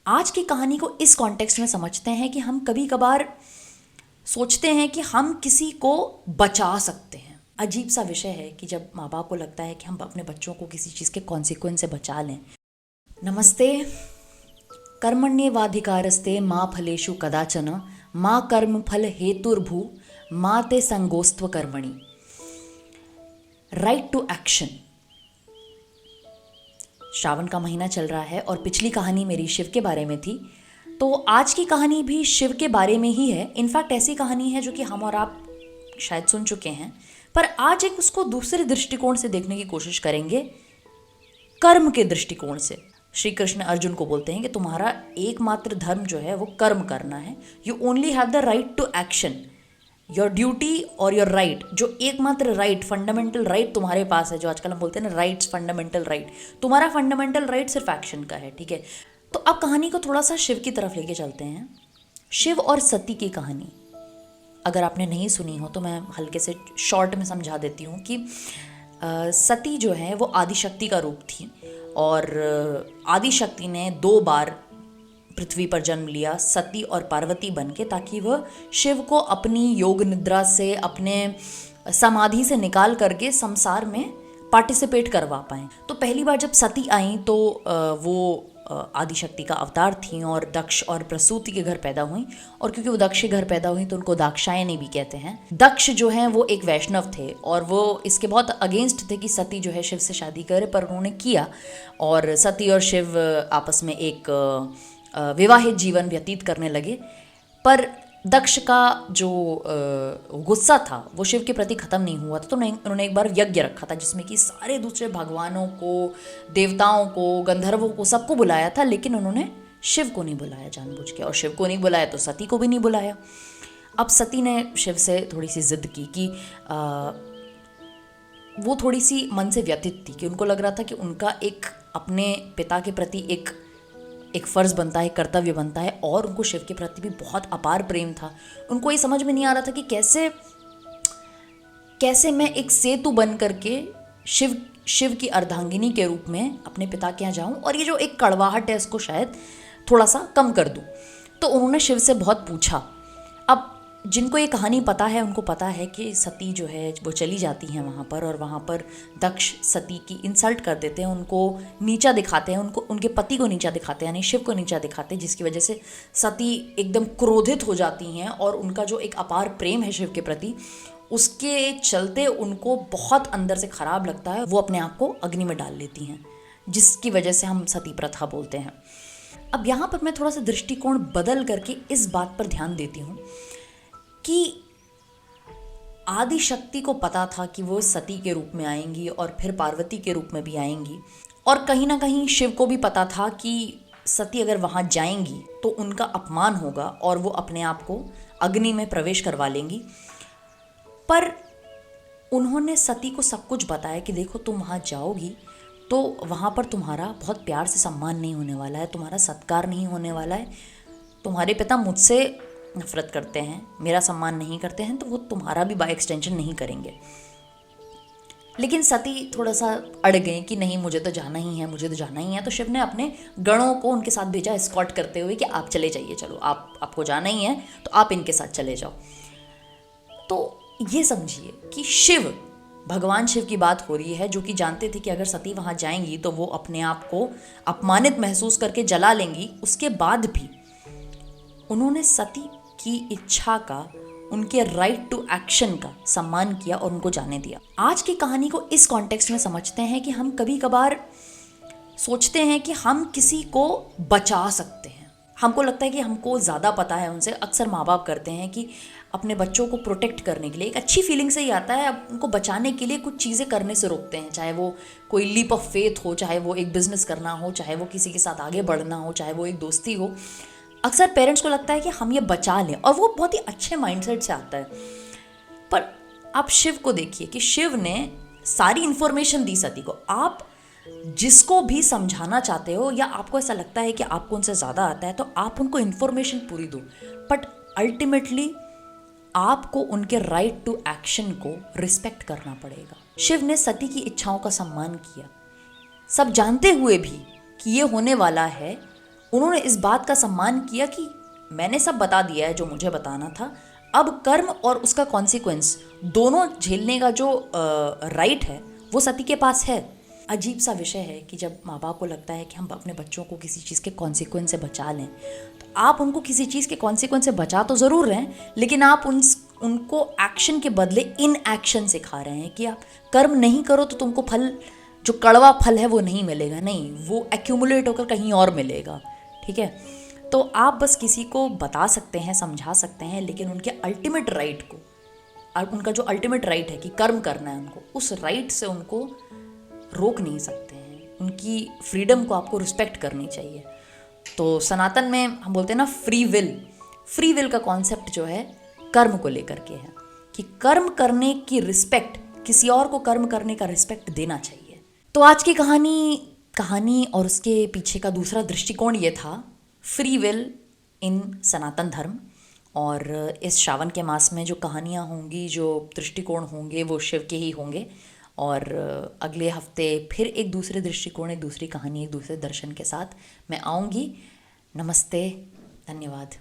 आज की कहानी को इस कॉन्टेक्स्ट में समझते हैं कि हम कभी कभार सोचते हैं कि हम किसी को बचा सकते हैं। अजीब सा विषय है कि जब माँ बाप को लगता है कि हम अपने बच्चों को किसी चीज़ के कॉन्सिक्वेंस से बचा लें। नमस्ते। कर्मण्येवाधिकारस्ते माँ फलेषु कदाचन माँ कर्म फल हेतुर्भू माँ ते संगोस्त्व कर्मणि। Right to action. श्रावण का महीना चल रहा है और पिछली कहानी मेरी शिव के बारे में थी, तो आज की कहानी भी शिव के बारे में ही है। इनफैक्ट ऐसी कहानी है जो कि हम और आप शायद सुन चुके हैं, पर आज एक उसको दूसरे दृष्टिकोण से देखने की कोशिश करेंगे, कर्म के दृष्टिकोण से। श्री कृष्ण अर्जुन को बोलते हैं कि तुम्हारा एकमात्र धर्म जो है वो कर्म करना है। You only have the right to action, your duty और योर राइट। जो एकमात्र राइट, फंडामेंटल राइट तुम्हारे पास है, जो आजकल हम बोलते हैं ना राइट्स, फंडामेंटल राइट, तुम्हारा फंडामेंटल राइट सिर्फ एक्शन का है। ठीक है, तो अब कहानी को थोड़ा सा शिव की तरफ लेके चलते हैं। शिव और सती की कहानी अगर आपने नहीं सुनी हो तो मैं हल्के से शॉर्ट में समझा देती हूँ कि सती जो है वो आदिशक्ति का रूप थी और आदिशक्ति ने 2 बार पृथ्वी पर जन्म लिया, सती और पार्वती बन के, ताकि वह शिव को अपनी योग निद्रा से, अपने समाधि से निकाल करके संसार में पार्टिसिपेट करवा पाएँ। तो पहली बार जब सती आई तो वो आदिशक्ति का अवतार थी और दक्ष और प्रसूति के घर पैदा हुई, और क्योंकि वो दक्ष के घर पैदा हुई तो उनको दाक्षायणी भी कहते हैं। दक्ष जो हैं वो एक वैष्णव थे और वो इसके बहुत अगेंस्ट थे कि सती जो है शिव से शादी करे, पर उन्होंने किया और सती और शिव आपस में एक विवाहित जीवन व्यतीत करने लगे। पर दक्ष का जो गुस्सा था वो शिव के प्रति ख़त्म नहीं हुआ था, तो उन्होंने एक बार यज्ञ रखा था जिसमें कि सारे दूसरे भगवानों को, देवताओं को, गंधर्वों को, सबको बुलाया था, लेकिन उन्होंने शिव को नहीं बुलाया जानबूझ के। और शिव को नहीं बुलाया तो सती को भी नहीं बुलाया। अब सती ने शिव से थोड़ी सी जिद की कि वो थोड़ी सी मन से व्यथित थी कि उनको लग रहा था कि उनका एक अपने पिता के प्रति एक फ़र्ज़ बनता है, कर्तव्य बनता है, और उनको शिव के प्रति भी बहुत अपार प्रेम था। उनको ये समझ में नहीं आ रहा था कि कैसे मैं एक सेतु बन करके शिव की अर्धांगिनी के रूप में अपने पिता के यहाँ जाऊँ और ये जो एक कड़वाहट है इसको शायद थोड़ा सा कम कर दूँ। तो उन्होंने शिव से बहुत पूछा। अब जिनको ये कहानी पता है उनको पता है कि सती जो है वो चली जाती हैं वहाँ पर, और वहाँ पर दक्ष सती की इंसल्ट कर देते हैं, उनको नीचा दिखाते हैं, उनको, उनके पति को नीचा दिखाते हैं, यानी शिव को नीचा दिखाते हैं, जिसकी वजह से सती एकदम क्रोधित हो जाती हैं और उनका जो एक अपार प्रेम है शिव के प्रति उसके चलते उनको बहुत अंदर से ख़राब लगता है। वो अपने आप को अग्नि में डाल लेती हैं, जिसकी वजह से हम सती प्रथा बोलते हैं। अब यहाँ पर मैं थोड़ा सा दृष्टिकोण बदल करके इस बात पर ध्यान देती हूँ कि आदिशक्ति को पता था कि वो सती के रूप में आएंगी और फिर पार्वती के रूप में भी आएंगी, और कहीं ना कहीं शिव को भी पता था कि सती अगर वहाँ जाएंगी तो उनका अपमान होगा और वो अपने आप को अग्नि में प्रवेश करवा लेंगी। पर उन्होंने सती को सब कुछ बताया कि देखो तुम वहाँ जाओगी तो वहाँ पर तुम्हारा बहुत प्यार से सम्मान नहीं होने वाला है, तुम्हारा सत्कार नहीं होने वाला है, तुम्हारे पिता मुझसे नफरत करते हैं, मेरा सम्मान नहीं करते हैं, तो वो तुम्हारा भी बाय एक्सटेंशन नहीं करेंगे। लेकिन सती थोड़ा सा अड़ गई कि नहीं, मुझे तो जाना ही है, मुझे तो जाना ही है। तो शिव ने अपने गणों को उनके साथ भेजा एस्कॉर्ट करते हुए कि आप चले जाइए, चलो आपको जाना ही है तो आप इनके साथ चले जाओ। तो ये समझिए कि शिव, भगवान शिव की बात हो रही है, जो कि जानते थे कि अगर सती वहाँ जाएंगी तो वो अपने आप को अपमानित महसूस करके जला लेंगी। उसके बाद भी उन्होंने सती की इच्छा का, उनके राइट टू एक्शन का सम्मान किया और उनको जाने दिया। आज की कहानी को इस कॉन्टेक्स्ट में समझते हैं कि हम कभी कभार सोचते हैं कि हम किसी को बचा सकते हैं। हमको लगता है कि हमको ज़्यादा पता है उनसे। अक्सर माँ बाप करते हैं कि अपने बच्चों को प्रोटेक्ट करने के लिए, एक अच्छी फीलिंग से ही आता है, अब उनको बचाने के लिए कुछ चीज़ें करने से रोकते हैं, चाहे वो कोई लीप ऑफ फेथ हो, चाहे वो एक बिजनेस करना हो, चाहे वो किसी के साथ आगे बढ़ना हो, चाहे वो एक दोस्ती हो। अक्सर पेरेंट्स को लगता है कि हम ये बचा लें, और वो बहुत ही अच्छे माइंडसेट से आता है। पर आप शिव को देखिए कि शिव ने सारी इंफॉर्मेशन दी सती को। आप जिसको भी समझाना चाहते हो या आपको ऐसा लगता है कि आपको उनसे ज़्यादा आता है, तो आप उनको इंफॉर्मेशन पूरी दो, बट अल्टीमेटली आपको उनके राइट टू एक्शन को रिस्पेक्ट करना पड़ेगा। शिव ने सती की इच्छाओं का सम्मान किया, सब जानते हुए भी कि ये होने वाला है, उन्होंने इस बात का सम्मान किया कि मैंने सब बता दिया है जो मुझे बताना था, अब कर्म और उसका कॉन्सिक्वेंस दोनों झेलने का जो राइट है वो सती के पास है। अजीब सा विषय है कि जब माँ बाप को लगता है कि हम अपने बच्चों को किसी चीज़ के कॉन्सिक्वेंस से बचा लें, तो आप उनको किसी चीज़ के कॉन्सिक्वेंस से बचा तो ज़रूर रहे हैं, लेकिन आप उनको एक्शन के बदले इन एक्शन सिखा रहे हैं कि आप कर्म नहीं करो तो तुमको फल, जो कड़वा फल है वो नहीं मिलेगा, नहीं, वो एक्यूमुलेट होकर कहीं और मिलेगा। ठीक है, तो आप बस किसी को बता सकते हैं, समझा सकते हैं, लेकिन उनके अल्टीमेट राइट को, उनका जो अल्टीमेट राइट है कि कर्म करना है उनको, उस राइट से उनको रोक नहीं सकते हैं। उनकी फ्रीडम को आपको रिस्पेक्ट करनी चाहिए। तो सनातन में हम बोलते हैं ना फ्री विल का कॉन्सेप्ट जो है कर्म को लेकर के है कि कर्म करने की रिस्पेक्ट, किसी और को कर्म करने का रिस्पेक्ट देना चाहिए। तो आज की कहानी और उसके पीछे का दूसरा दृष्टिकोण ये था, फ्री विल इन सनातन धर्म। और इस श्रावण के मास में जो कहानियाँ होंगी, जो दृष्टिकोण होंगे, वो शिव के ही होंगे। और अगले हफ्ते फिर एक दूसरे दृष्टिकोण, एक दूसरी कहानी, एक दूसरे दर्शन के साथ मैं आऊँगी। नमस्ते, धन्यवाद।